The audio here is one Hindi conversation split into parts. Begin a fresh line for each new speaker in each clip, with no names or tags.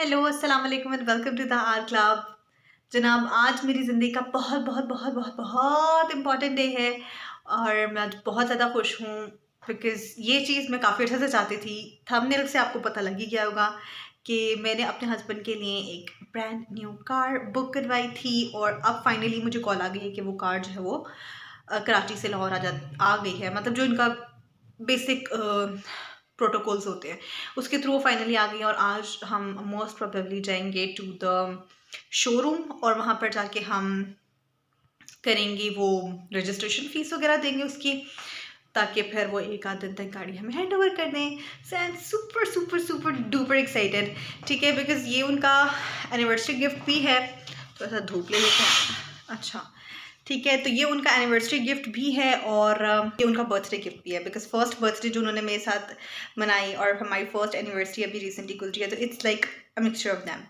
हेलो, अस्सलाम वालेकुम and welcome to the R club. जनाब, आज मेरी ज़िंदगी का बहुत बहुत बहुत बहुत बहुत इम्पॉर्टेंट डे है और मैं आज बहुत ज़्यादा खुश हूँ बिकॉज़ ये चीज़ मैं काफ़ी अर्से से चाहती थी। थंबनेल से आपको पता लग ही गया होगा कि मैंने अपने हस्बैंड के लिए एक ब्रांड न्यू कार बुक करवाई थी और अब फाइनली मुझे कॉल आ गई है कि वो कार जो है वो कराची से लाहौर आ गई है। मतलब जो इनका बेसिक प्रोटोकॉल्स होते हैं उसके थ्रू फाइनली आ गई और आज हम मोस्ट प्रोबेबली जाएंगे टू द शोरूम और वहाँ पर जाके हम करेंगे वो रजिस्ट्रेशन फ़ीस वगैरह देंगे उसकी, ताकि फिर वो एक आध दिन तक गाड़ी हमें हैंड ओवर कर दें। So I am super super super duper excited. ठीक है, बिकॉज़ ये उनका एनिवर्सरी गिफ्ट भी है। थोड़ा सा धूप ले लेते हैं। अच्छा ठीक है, तो ये उनका एनिवर्सरी गिफ्ट भी है और ये उनका बर्थडे गिफ्ट भी है बिकॉज फर्स्ट बर्थडे जो उन्होंने मेरे साथ मनाई और हमारी फर्स्ट एनिवर्सरी अभी रिसेंटली गुजरी है, तो it's like a mixture of them.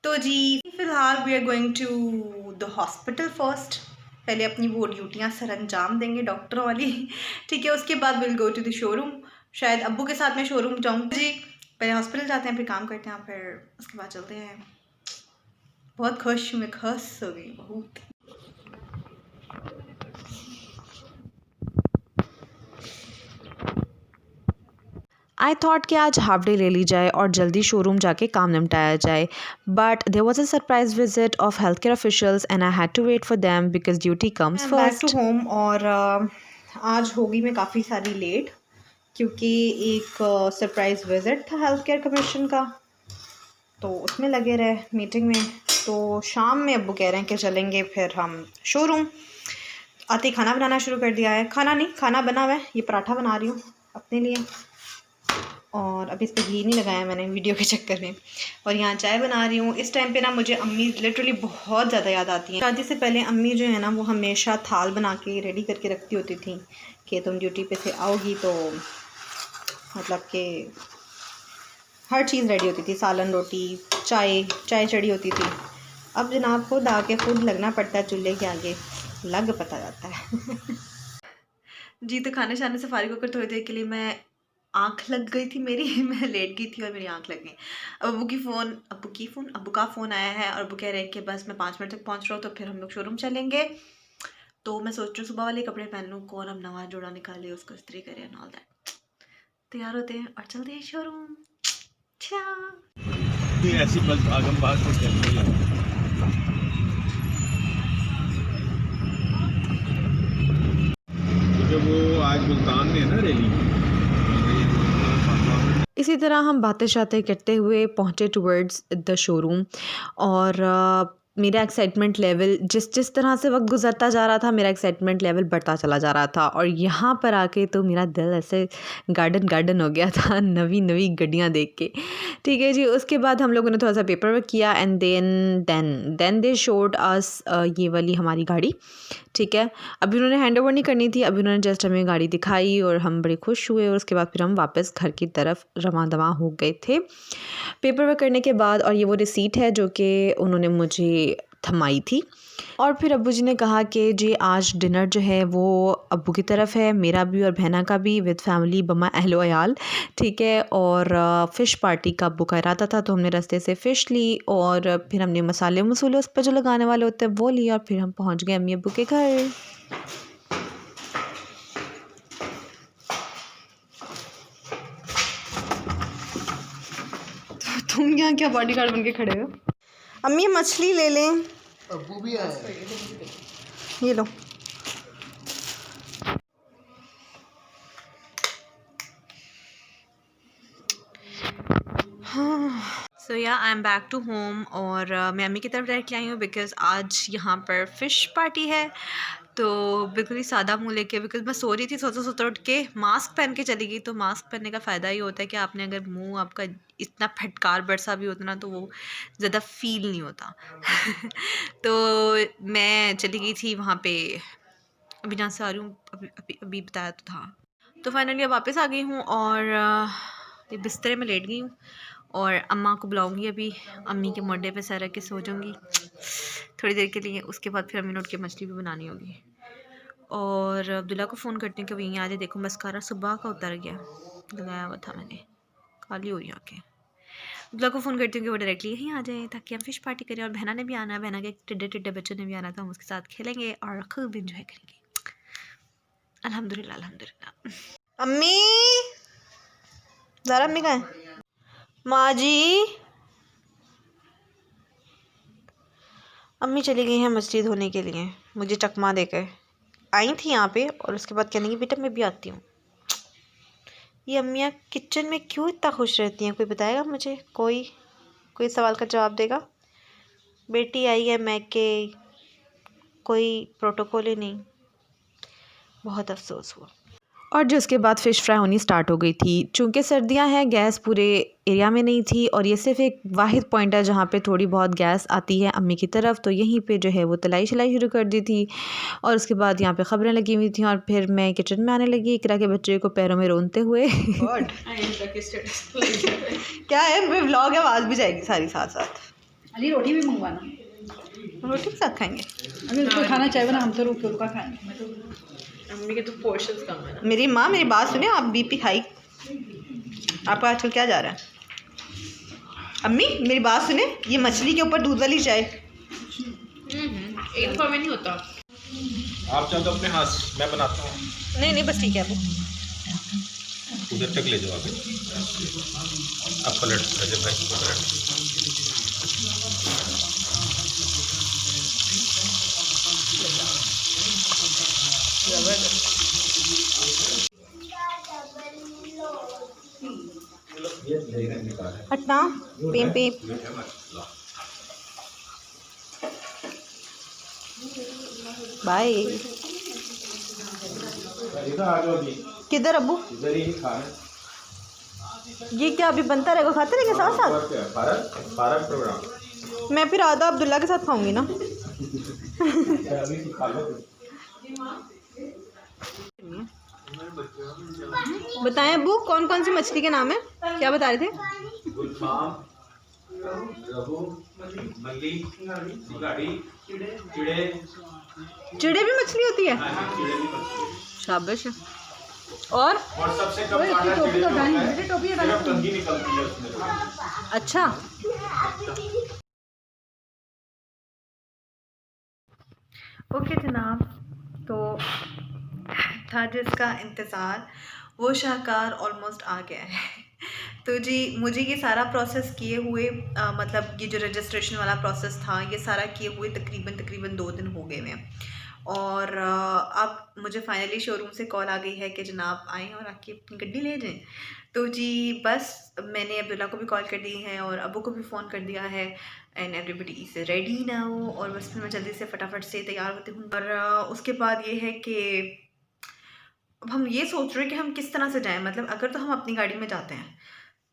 तो जी फिलहाल we are going to the hospital first. पहले अपनी वो ड्यूटियाँ सर अंजाम देंगे डॉक्टर वाली। ठीक है, उसके बाद will go to the showroom. शायद अब्बू के साथ मैं शोरूम जाऊँगी। जी पहले हॉस्पिटल जाते हैं, फिर काम करते हैं, फिर उसके बाद चलते हैं। बहुत खुश हूँ मैं, खुश हो गई बहुत।
आई थॉट कि आज हाफ डे ले ली जाए और जल्दी शोरूम जाके काम निपटाया जाए, but there was a surprise visit of health care officials and I had to wait for them because duty comes
back to
first.
Home और आज होगी मैं काफ़ी सारी लेट क्योंकि एक सरप्राइज़ विज़िट था हेल्थ केयर कमीशन का, तो उसमें लगे रहे मीटिंग में। तो शाम में अब्बू कह रहे हैं कि चलेंगे फिर हम शोरूम। आते ही खाना बनाना शुरू कर दिया है। खाना नहीं, खाना बना हुआ है, ये पराठा बना रही हूँ अपने लिए और अभी इस पर घी नहीं लगाया मैंने वीडियो के चक्कर में। और यहाँ चाय बना रही हूँ। इस टाइम पे ना मुझे अम्मी लिटरली बहुत ज़्यादा याद आती हैं। शादी से पहले अम्मी जो है ना वो हमेशा थाल बना के रेडी करके रखती होती थी कि तुम ड्यूटी पे से आओगी तो मतलब कि हर चीज़ रेडी होती थी, सालन रोटी चाय चढ़ी होती थी। अब जनाब खुद आके खुद लगना पड़ता है चूल्हे के आगे, लग पता जाता है। जी तो खाने शाने से फारिग होकर थोड़ी देर के लिए मैं आँख लग गई थी मेरी। मैं लेट गई थी और मेरी आँख लग गई। अब अब्बू का फ़ोन आया है और अब्बू कह रहे हैं कि बस मैं 5 मिनट तक पहुँच रहा हूँ, तो फिर हम लोग शोरूम चलेंगे। तो मैं सोच रही हूँ सुबह वाले कपड़े पहन लूँ, कौन अब नवा जोड़ा निकाले उसको इस्त्री करे एंड ऑल दैट। तैयार होते हैं और चलते हैं शोरूम।
ऐसी बस आगम बाग तो चलती है। जो वो आज मुल्तान में है ना रैली।
इसी तरह हम बातें शातें करते हुए पहुँचे टुवर्ड्स द शोरूम और मेरा एक्साइटमेंट लेवल जिस जिस तरह से वक्त गुजरता जा रहा था, मेरा एक्साइटमेंट लेवल बढ़ता चला जा रहा था और यहाँ पर आके तो मेरा दिल ऐसे गार्डन गार्डन हो गया था नवी नवी गड्डियाँ देख के। ठीक है जी, उसके बाद हम लोगों ने थोड़ा सा पेपर वर्क किया and then they showed us ये वाली हमारी गाड़ी। ठीक है, अभी उन्होंने हैंड ओवर नहीं करनी थी, अभी उन्होंने जस्ट हमें गाड़ी दिखाई और हम बड़े खुश हुए और उसके बाद फिर हम वापस घर की तरफ रवां दवां हो गए थे पेपर वर्क करने के बाद। और ये वो रिसीट है जो कि उन्होंने मुझे थमाई थी। और फिर अब्बू जी ने कहा कि जी आज डिनर जो है वो अब्बू की तरफ है, मेरा भी और बहना का भी, विद फैमिली बमा अहलो अयाल। ठीक है, और फ़िश पार्टी का अब्बू का इरादा था, तो हमने रास्ते से फ़िश ली और फिर हमने मसाले मसूले उस पर जो लगाने वाले होते हैं वो लिए और फिर हम पहुंच गए अम्मी अब्बू के घर।
तुम यहाँ क्या बॉडीगार्ड बन के खड़े हो? अम्मी मछली ले लें।
अब्बू भी आए।
ये लो। So yeah I am back to home और मैं अम्मी की तरफ डायरेक्टली आई हूँ बिकॉज़ आज यहाँ पर फ़िश पार्टी है। तो बिल्कुल ही सादा मुँह लेके, बिकॉज़ मैं सो रही थी, सोते उठ के मास्क पहन के चली गई। तो मास्क पहनने का फ़ायदा ये होता है कि आपने अगर मुँह आपका इतना फटकार बरसा भी होता ना तो वो ज़्यादा फ़ील नहीं होता। तो मैं चली गई थी वहाँ पे, अभी जहाँ से आ रही हूँ अभी बताया तो था। तो फाइनली अब वापस आ गई हूँ और ये बिस्तर में लेट गई हूँ और अम्मा को बुलाऊंगी अभी। अम्मी के मोढे पे सर रख के सो जाऊँगी थोड़ी देर के लिए। उसके बाद फिर अम्मी ने उठ के मछली भी बनानी होगी और अब्दुल्ला को फ़ोन करते हैं कि वो यहीं आ जाए। देखो मस्कारा सुबह का उतर गया, लगाया हुआ था मैंने, काली हुई आके। ब्लॉग को फ़ोन करती हूँ कि वो डायरेक्टली यहीं आ जाए ताकि हम फ़िश पार्टी करें, और बहना ने भी आना है, बहना के टिड्डे टिड्डे बच्चों ने भी आना, तो हम उसके साथ खेलेंगे और खूब इंजॉय करेंगे। अल्हम्दुलिल्लाह अल्हम्दुलिल्लाह। अम्मी, ज़रा अम्मी कहाँ है? माँ जी, अम्मी चली गई हैं मछली धोने के लिए, मुझे चकमा देकर आई थी यहाँ पे, और उसके बाद कहने की बेटा मैं भी आती हूँ। ये अम्मियाँ किचन में क्यों इतना खुश रहती हैं, कोई बताएगा मुझे? कोई सवाल का जवाब देगा? बेटी आई है मैके, कोई प्रोटोकॉल ही नहीं, बहुत अफसोस हुआ।
और जो उसके बाद फ़िश फ्राई होनी स्टार्ट हो गई थी। चूँकि सर्दियां हैं, गैस पूरे एरिया में नहीं थी, और ये सिर्फ एक वाहिद पॉइंट है जहाँ पे थोड़ी बहुत गैस आती है अम्मी की तरफ, तो यहीं पे जो है वो तलाई शलाई शुरू कर दी थी। और उसके बाद यहाँ पे ख़बरें लगी हुई थी, और फिर मैं किचन में आने लगी इकरा के बच्चे को पैरों में रोनते हुए।
गॉड क्या है, मैं व्लॉग है, आवाज़ भी जाएगी सारी साथ साथ।
अली रोटी भी मंगवाना,
रोटी के साथ खाएंगे?
अभी उसको खाना चाहिए ना, हम तो रुक रुका खाएंगे।
अम्मी के तो पोर्शंस कम है ना।
मेरी माँ, मेरी बात सुने, आप बीपी खाई, आपका आजकल क्या जा रहा है? अम्मी मेरी बात सुने, ये मछली के ऊपर दूध वाली चाय।
एक दफा में नहीं होता।
आप चाहो तो अपने हाथ मैं बनाता हूँ,
नहीं नहीं बस ठीक है, वो
उधर तक ले जाओ आगे। अब पलट अजय भाई को पलट।
हटना पेम पे। बाय।
इधर आ जाओ अभी,
किधर अब्बू?
इधर ही खाना।
ये क्या अभी बनता रहेगा, खाते रहेंगे साथ साथ?
और क्या, पारक प्रोग्राम।
मैं फिर आधा अब्दुल्ला के साथ खाऊंगी ना।
अभी खा लो।
बताएं अब्बू, कौन कौन सी मछली के नाम है, क्या बता रहे थे?
गुलफाम, रहू, मल्ली, गाड़ी, चिड़े।
चिड़े भी मछली होती है?
चिड़े भी मछली।
शाबाश। और
सबसे कम कांटा चिड़े में होता है, सिर्फ कंघी निकलती है उसमें।
अच्छा, ओके जनाब, तो था जिसका इंतज़ार वो शाहकार ऑलमोस्ट आ गया है। तो जी मुझे ये सारा प्रोसेस किए हुए मतलब ये जो रजिस्ट्रेशन वाला प्रोसेस था, ये सारा किए हुए तकरीबन 2 दिन हो गए हैं, और अब मुझे फाइनली शोरूम से कॉल आ गई है कि जनाब आएँ और आके अपनी गड्डी ले जाएँ। तो जी बस मैंने अब्दुल्ला को भी कॉल कर दी है और अबू को भी फ़ोन कर दिया है, and everybody is ready now, और बस फिर मैं जल्दी से फटाफट से तैयार होती हूँ। और उसके बाद ये है कि अब हम ये सोच रहे हैं कि हम किस तरह से जाएं, मतलब अगर तो हम अपनी गाड़ी में जाते हैं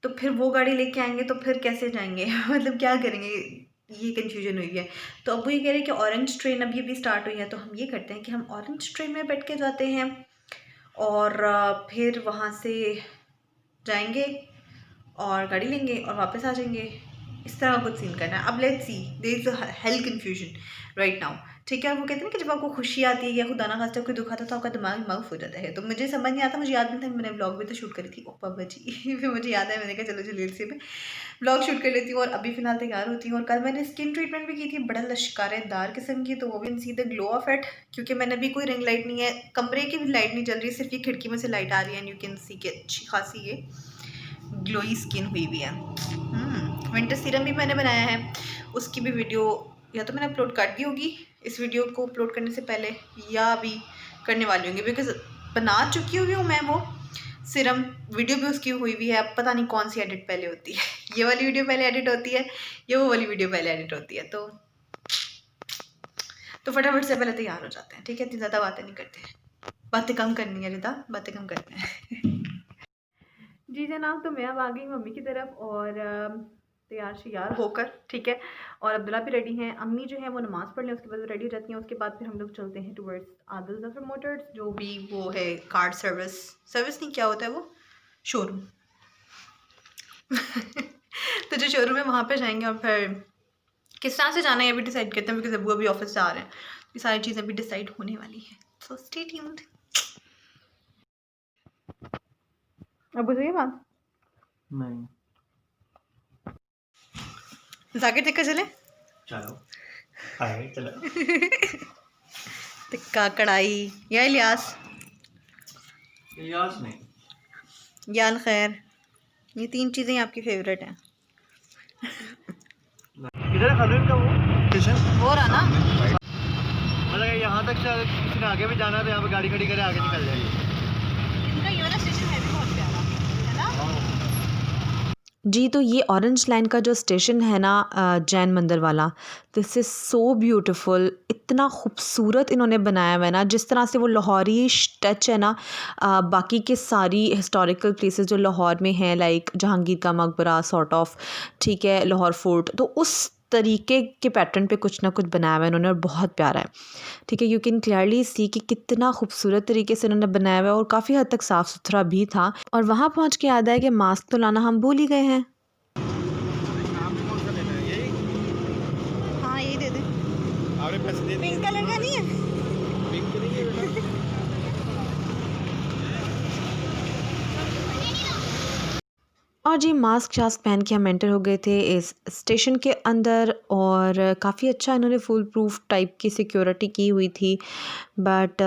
तो फिर वो गाड़ी लेके आएंगे तो फिर कैसे जाएंगे मतलब क्या करेंगे, ये कन्फ्यूजन हुई है। तो अब वो ये कह रहे हैं कि ऑरेंज ट्रेन अभी स्टार्ट हुई है, तो हम ये करते हैं कि हम ऑरेंज ट्रेन में बैठ के जाते हैं और फिर वहाँ से जाएंगे और गाड़ी लेंगे और वापस आ जाएंगे। इस तरह कुछ सीन करना है। अब let's see, there is a hell confusion right now, ठीक है। वो कहते हैं कि जब आपको खुशी आती है या खुदा ना खास्ता कोई दुख आता है तो आपका दिमाग माउफ हो जाता है। तो मुझे समझ नहीं आता, मुझे याद नहीं था, मैंने ब्लॉग भी तो शूट करी थी। ओ बाबा जी फिर मुझे याद है, मैंने कहा चलो जल्दी से मैं ब्लॉग शूट कर लेती हूँ और अभी फ़िलहाल तैयार होती हूँ। और कल मैंने स्किन ट्रीटमेंट भी की थी, बड़ा लश्कारेदार किस्म की, तो वो भी see the glow of it, क्योंकि मैंने अभी कोई रिंग लाइट नहीं है, कमरे की भी लाइट नहीं जल रही, सिर्फ ये खिड़की में से लाइट आ रही है, एंड यू कैन सी कि अच्छी खासी ये ग्लोई स्किन हुई भी है। विंटर सीरम भी मैंने बनाया है, उसकी भी वीडियो या तो मैंने अपलोड कर दी होगी इस वीडियो को अपलोड करने से पहले, या अभी करने वाली होंगी, बिकॉज बना चुकी हुई हूँ मैं वो सीरम, वीडियो भी उसकी हुई हुई है। अब पता नहीं कौन सी एडिट पहले होती है ये वाली वीडियो पहले एडिट होती है या वो वाली वीडियो पहले एडिट होती है। तो फटाफट से पहले तैयार हो जाते हैं, ठीक है। इतनी ज़्यादा बातें नहीं करते, बातें कम करनी है रिदा, बातें कम करते हैं जी जनाब, तो मैं अब आ गई मम्मी की तरफ और तैयार श्यार होकर, ठीक है। और अब्दुल्ला भी रेडी हैं, अम्मी जो है वो नमाज़ पढ़ लें, उसके बाद रेडी हो जाती हैं। उसके बाद फिर हम लोग चलते हैं टूवर्ड्स आदिल ज़फ़र मोटर्स, जो भी वो है कार सर्विस नहीं क्या होता है वो, शोरूम तो जो शोरूम है वहाँ पे जाएंगे और फिर किस तरह से जाना है अभी डिसाइड करते हैं, बिकॉज अबू अभी ऑफिस से आ रहे हैं, ये सारी चीज़ें अभी डिसाइड होने वाली है। So stay tuned. अबू सही बात नहीं। जाकिर टिक्का चले?
चलो हाय चलो
टिक्का कढ़ाई या इलियास
याद नहीं
या अल खैर, ये 3 चीज़ें आपकी फेवरेट हैं।
किधर है खालिद का वो स्टेशन?
हो रहा ना?
मतलब यहाँ तक शायद किसी ने आगे भी जाना है तो यहाँ पे गाड़ी खड़ी करे आगे निकल जाएगी।
इनका ये वाला स्टेशन है भी बहुत प्यारा, है ना?
जी, तो ये ऑरेंज लाइन का जो स्टेशन है ना जैन मंदिर वाला, दिस इज़ सो ब्यूटीफुल। इतना खूबसूरत इन्होंने बनाया हुआ है ना, जिस तरह से वो लाहौरी टच है ना बाकी के सारी हिस्टोरिकल प्लेसेस जो लाहौर में हैं, लाइक जहांगीर का मकबरा सॉर्ट ऑफ, ठीक है, लाहौर फोर्ट, तो उस तरीके के पैटर्न पे कुछ ना कुछ बनाया हुआ है इन्होंने और बहुत प्यारा है। ठीक है, यू कैन क्लियरली सी कि कितना खूबसूरत तरीके से इन्होंने बनाया हुआ है और काफ़ी हद तक साफ़ सुथरा भी था। और वहाँ पहुँच के याद आया कि मास्क तो लाना हम भूल ही गए हैं।
हाँ यही दे दे। पिंक कलर का नहीं है?
और जी मास्क शास्क पहन के हम एंटर हो गए थे इस स्टेशन के अंदर और काफ़ी अच्छा इन्होंने फुल प्रूफ टाइप की सिक्योरिटी की हुई थी, बट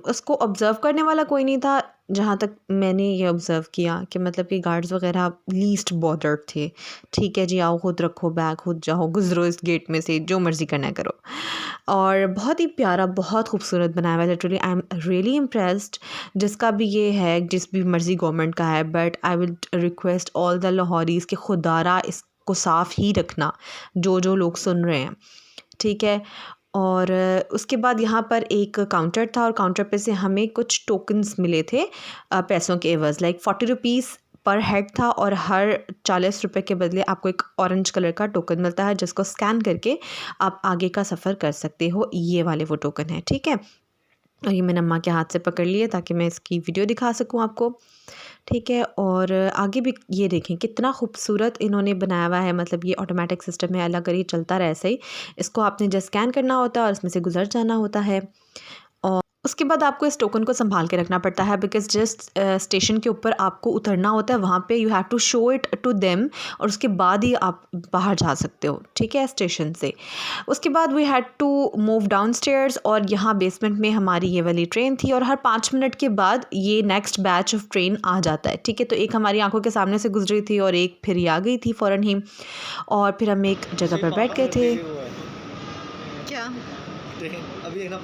उसको ऑब्ज़र्व करने वाला कोई नहीं था जहाँ तक मैंने ये ऑब्ज़र्व किया कि मतलब कि गार्ड्स वगैरह लीस्ट बॉदर्ड थे। ठीक है जी, आओ खुद रखो बैग, खुद जाओ, गुजरो इस गेट में से, जो मर्ज़ी करना है करो। और बहुत ही प्यारा, बहुत खूबसूरत बनाया हुआ है। Literally I am really impressed. जिसका भी ये है, जिस भी मर्ज़ी गवर्नमेंट का है, but I will request all the Lahoris के खुदारा इसको साफ़ ही रखना, जो लोग सुन रहे हैं, ठीक है। और उसके बाद यहाँ पर एक काउंटर था और काउंटर पे से हमें कुछ टोकन्स मिले थे पैसों के एवज़, लाइक 40 रुपीज़ पर हेड था और हर 40 रुपये के बदले आपको एक ऑरेंज कलर का टोकन मिलता है जिसको स्कैन करके आप आगे का सफ़र कर सकते हो। ये वाले वो टोकन है, ठीक है। और ये मैंने अम्मा के हाथ से पकड़ लिया ताकि मैं इसकी वीडियो दिखा सकूं आपको, ठीक है। और आगे भी ये देखें कितना खूबसूरत इन्होंने बनाया हुआ है। मतलब ये ऑटोमेटिक सिस्टम है, अल्लाह करे चलता रहे ऐसे ही। इसको आपने जस्ट स्कैन करना होता है और इसमें से गुजर जाना होता है। और उसके बाद आपको इस टोकन को संभाल के रखना पड़ता है, बिकॉज जस्ट स्टेशन के ऊपर आपको उतरना होता है, वहाँ पे you have to show it to them और उसके बाद ही आप बाहर जा सकते हो, ठीक है, स्टेशन से। उसके बाद we had to move downstairs और यहाँ बेसमेंट में हमारी ये वाली ट्रेन थी और हर 5 मिनट के बाद ये नेक्स्ट बैच ऑफ ट्रेन आ जाता है, ठीक है। तो एक हमारी आंखों के सामने से गुजरी थी और एक फिर ये आ गई थी फ़ौरन ही, और फिर हम एक जगह पर बैठ गए थे।
क्या
अभी है ना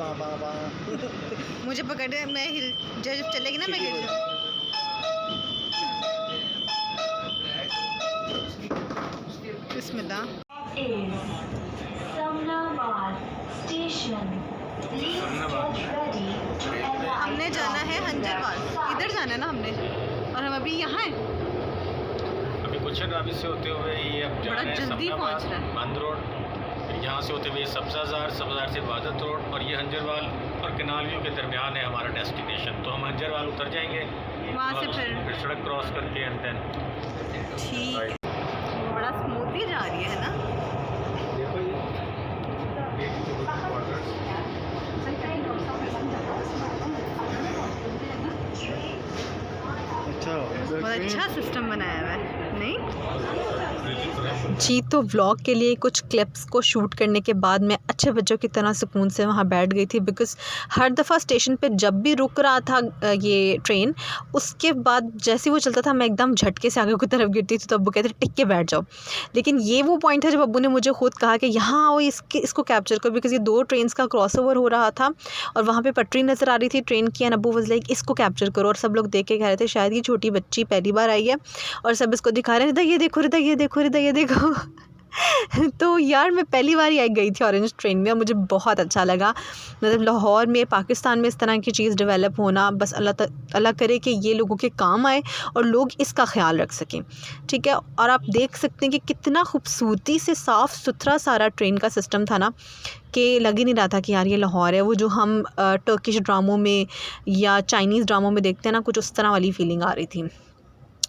मुझे पकड़ दे, मैं हिल जब चलेगी ना मैं गिर जाऊँ। बिस्मिल्लाह। हमने जाना है हंजरवाल, इधर जाना है ना हमने, और हम अभी यहाँ हैं।
अभी गुलशन राबी से होते हुए ये अब
बड़ा जल्दी पहुँच रहा है।
बंद रोड, फिर यहाँ से होते हुए सब्ज़ाजार से इबादत रोड और ये हंजरवाल और केनाल व्यू के दरमियान है हमारा डेस्टिनेशन। तो हम हंजरवाल उतर जाएंगे,
वहाँ से फिर
सड़क क्रॉस करके एंड देन
ठीक। बड़ा स्मूथली जा रही है ना। बहुत अच्छा सिस्टम बनाया हुआ है, नहीं?
जी, तो व्लॉग के लिए कुछ क्लिप्स को शूट करने के बाद मैं अच्छे बच्चों की तरह सुकून से वहाँ बैठ गई थी, बिकॉज़ हर दफ़ा स्टेशन पे जब भी रुक रहा था ये ट्रेन, उसके बाद जैसे वो चलता था मैं एकदम झटके से आगे की तरफ गिरती थी। तो अब्बू कहते टिक के बैठ जाओ। लेकिन ये वो पॉइंट है जब अब्बू ने मुझे खुद कहा कि यहाँ आओ, इसको कैप्चर करो, बिकॉज़ ये 2 ट्रेन्स का क्रॉसओवर हो रहा था और वहाँ पर पटरी नज़र आ रही थी ट्रेन की, एंड अब्बू वाज़ लाइक इसको कैप्चर करो। और सब लोग देख के कह रहे थे शायद ये छोटी बच्ची पहली बार आई है, और सब इसको दिखा रहे हैं, रिदा ये देखो, रिदा ये देखो, रिदा ये देखो। तो यार मैं पहली बार ही आई गई थी ऑरेंज ट्रेन में, मुझे बहुत अच्छा लगा। मतलब लाहौर में, पाकिस्तान में इस तरह की चीज़ डेवलप होना, बस अल्लाह करे कि ये लोगों के काम आए और लोग इसका ख्याल रख सकें, ठीक है। और आप देख सकते हैं कि कितना खूबसूरती से साफ़ सुथरा सारा ट्रेन का सिस्टम था ना, कि लग ही नहीं रहा था कि यार ये लाहौर है। वो जो हम टर्किश ड्रामों में या चाइनीज़ ड्रामों में देखते हैं ना, कुछ उस तरह वाली फीलिंग आ रही थी।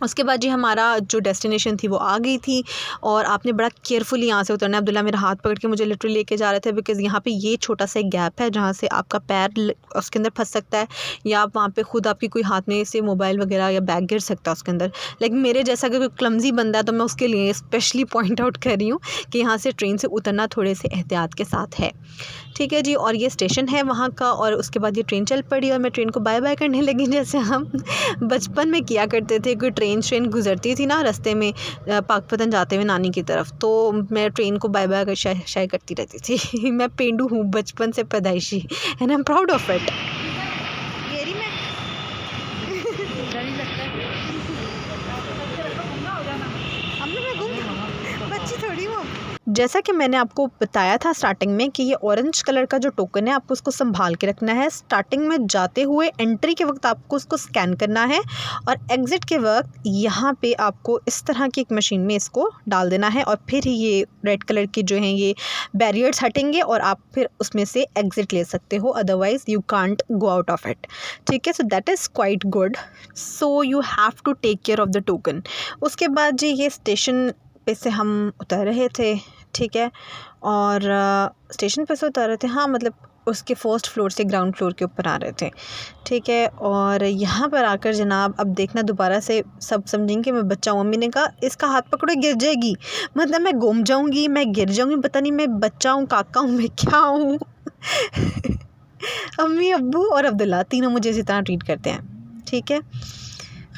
उसके बाद जी हमारा जो डेस्टिनेशन थी वो आ गई थी और आपने बड़ा केयरफुली यहाँ से उतरना है। अब्दुल्ला मेरा हाथ पकड़ के मुझे लिटरली लेके जा रहे थे बिकॉज़ यहाँ पे ये छोटा सा एक गैप है जहाँ से आपका पैर उसके अंदर फंस सकता है या आप वहाँ पे खुद आपकी कोई हाथ में से मोबाइल वगैरह या बैग गिर सकता है उसके अंदर। लेकिन मेरे जैसा अगर कोई क्लमजी बंदा है तो मैं उसके लिए स्पेशली पॉइंट आउट कर रही हूँ कि यहाँ से ट्रेन से उतरना थोड़े से एहतियात के साथ है, ठीक है जी। और ये स्टेशन है वहाँ का और उसके बाद ये ट्रेन चल पड़ी और मैं ट्रेन को बाय बाय करने लगी जैसे हम बचपन में किया करते थे। कोई ट्रेन गुजरती थी ना रास्ते में पाकपतन जाते हुए नानी की तरफ, तो मैं ट्रेन को बाय बाय शाय करती रहती थी। मैं पेंडू हूँ बचपन से पैदाइशी and I am proud of it. बच्ची थोड़ी हूँ। जैसा कि मैंने आपको बताया था स्टार्टिंग में कि ये ऑरेंज कलर का जो टोकन है आपको उसको संभाल के रखना है। स्टार्टिंग में जाते हुए एंट्री के वक्त आपको उसको स्कैन करना है और एग्ज़िट के वक्त यहाँ पे आपको इस तरह की एक मशीन में इसको डाल देना है और फिर ये रेड कलर की जो हैं ये बैरियर्स हटेंगे और आप फिर उसमें से एग्ज़िट ले सकते हो, otherwise you can't go out of it, ठीक है। So that is quite good, so you have to take care of the token. उसके बाद जी ये स्टेशन पे से हम उतर रहे थे, ठीक है, और स्टेशन पे से उतर रहे थे, हाँ मतलब उसके फर्स्ट फ्लोर से ग्राउंड फ्लोर के ऊपर आ रहे थे, ठीक है। और यहाँ पर आकर जनाब अब देखना दोबारा से सब समझेंगे मैं बच्चा हूँ। अम्मी ने कहा इसका हाथ पकड़ो गिर जाएगी, मतलब मैं गुम जाऊँगी, मैं गिर जाऊँगी, पता नहीं मैं बच्चा हूँ काका हूँ मैं क्या हूँ। अम्मी अब्बू और अब्दुल्ला तीनों मुझे इसी तरह ट्रीट करते हैं, ठीक है।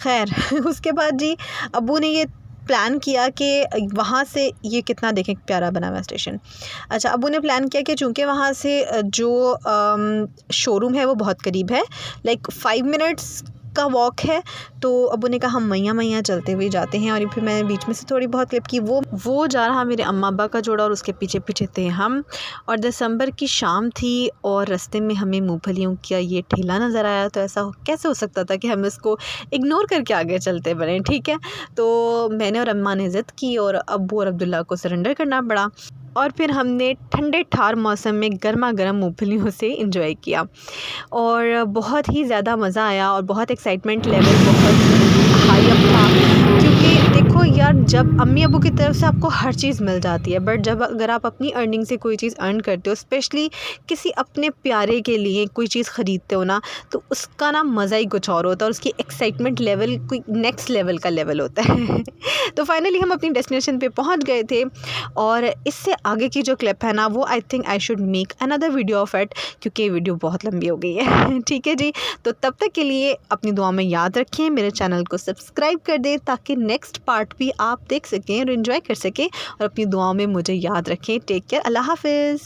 खैर उसके बाद जी अब्बू ने ये प्लान किया कि वहाँ से ये कितना देखें प्यारा बना हुआ स्टेशन। अच्छा, अब्बू ने प्लान किया कि चूँकि वहाँ से जो शोरूम है वो बहुत करीब है, लाइक 5 मिनट्स का वॉक है, तो अब्बू ने कहा हम मैया चलते हुए जाते हैं। और फिर मैंने बीच में से थोड़ी बहुत क्लिप की। वो जा रहा मेरे अम्मा अब्बा का जोड़ा और उसके पीछे पीछे थे हम। और दिसंबर की शाम थी और रास्ते में हमें मूंगफलियों का ये ठेला नज़र आया, तो ऐसा कैसे हो सकता था कि हम इसको इग्नोर करके आगे चलते बने, ठीक है। तो मैंने और अम्मा ने ज़िद की और अब्बू और अब्दुल्ला को सरेंडर करना पड़ा और फिर हमने ठंडे ठार मौसम में गर्मा गर्म मूंगफलियों से एंजॉय किया और बहुत ही ज़्यादा मज़ा आया और बहुत एक्साइटमेंट लेवल बहुत हाई अप था। क्योंकि देखो यार, जब अम्मी अब्बू की तरफ से आपको हर चीज़ मिल जाती है, बट जब अगर आप अपनी अर्निंग से कोई चीज़ अर्न करते हो, स्पेशली किसी अपने प्यारे के लिए कोई चीज़ ख़रीदते हो ना, तो उसका ना मज़ा ही कुछ और होता है और उसकी एक्साइटमेंट लेवल कोई नेक्स्ट लेवल का लेवल होता है। तो फाइनली हम अपनी डेस्टिनेशन पे पहुंच गए थे और इससे आगे की जो क्लिप है ना वो I think I should make another video of it, क्योंकि ये वीडियो बहुत लंबी हो गई है। ठीक है जी, तो तब तक के लिए अपनी दुआ में याद रखें, मेरे चैनल को सब्सक्राइब कर दें ताकि नेक्स्ट पार्ट भी आप देख सकें और एंजॉय कर सकें, और अपनी दुआओं में मुझे याद रखें। टेक केयर, अल्लाह हाफिज़।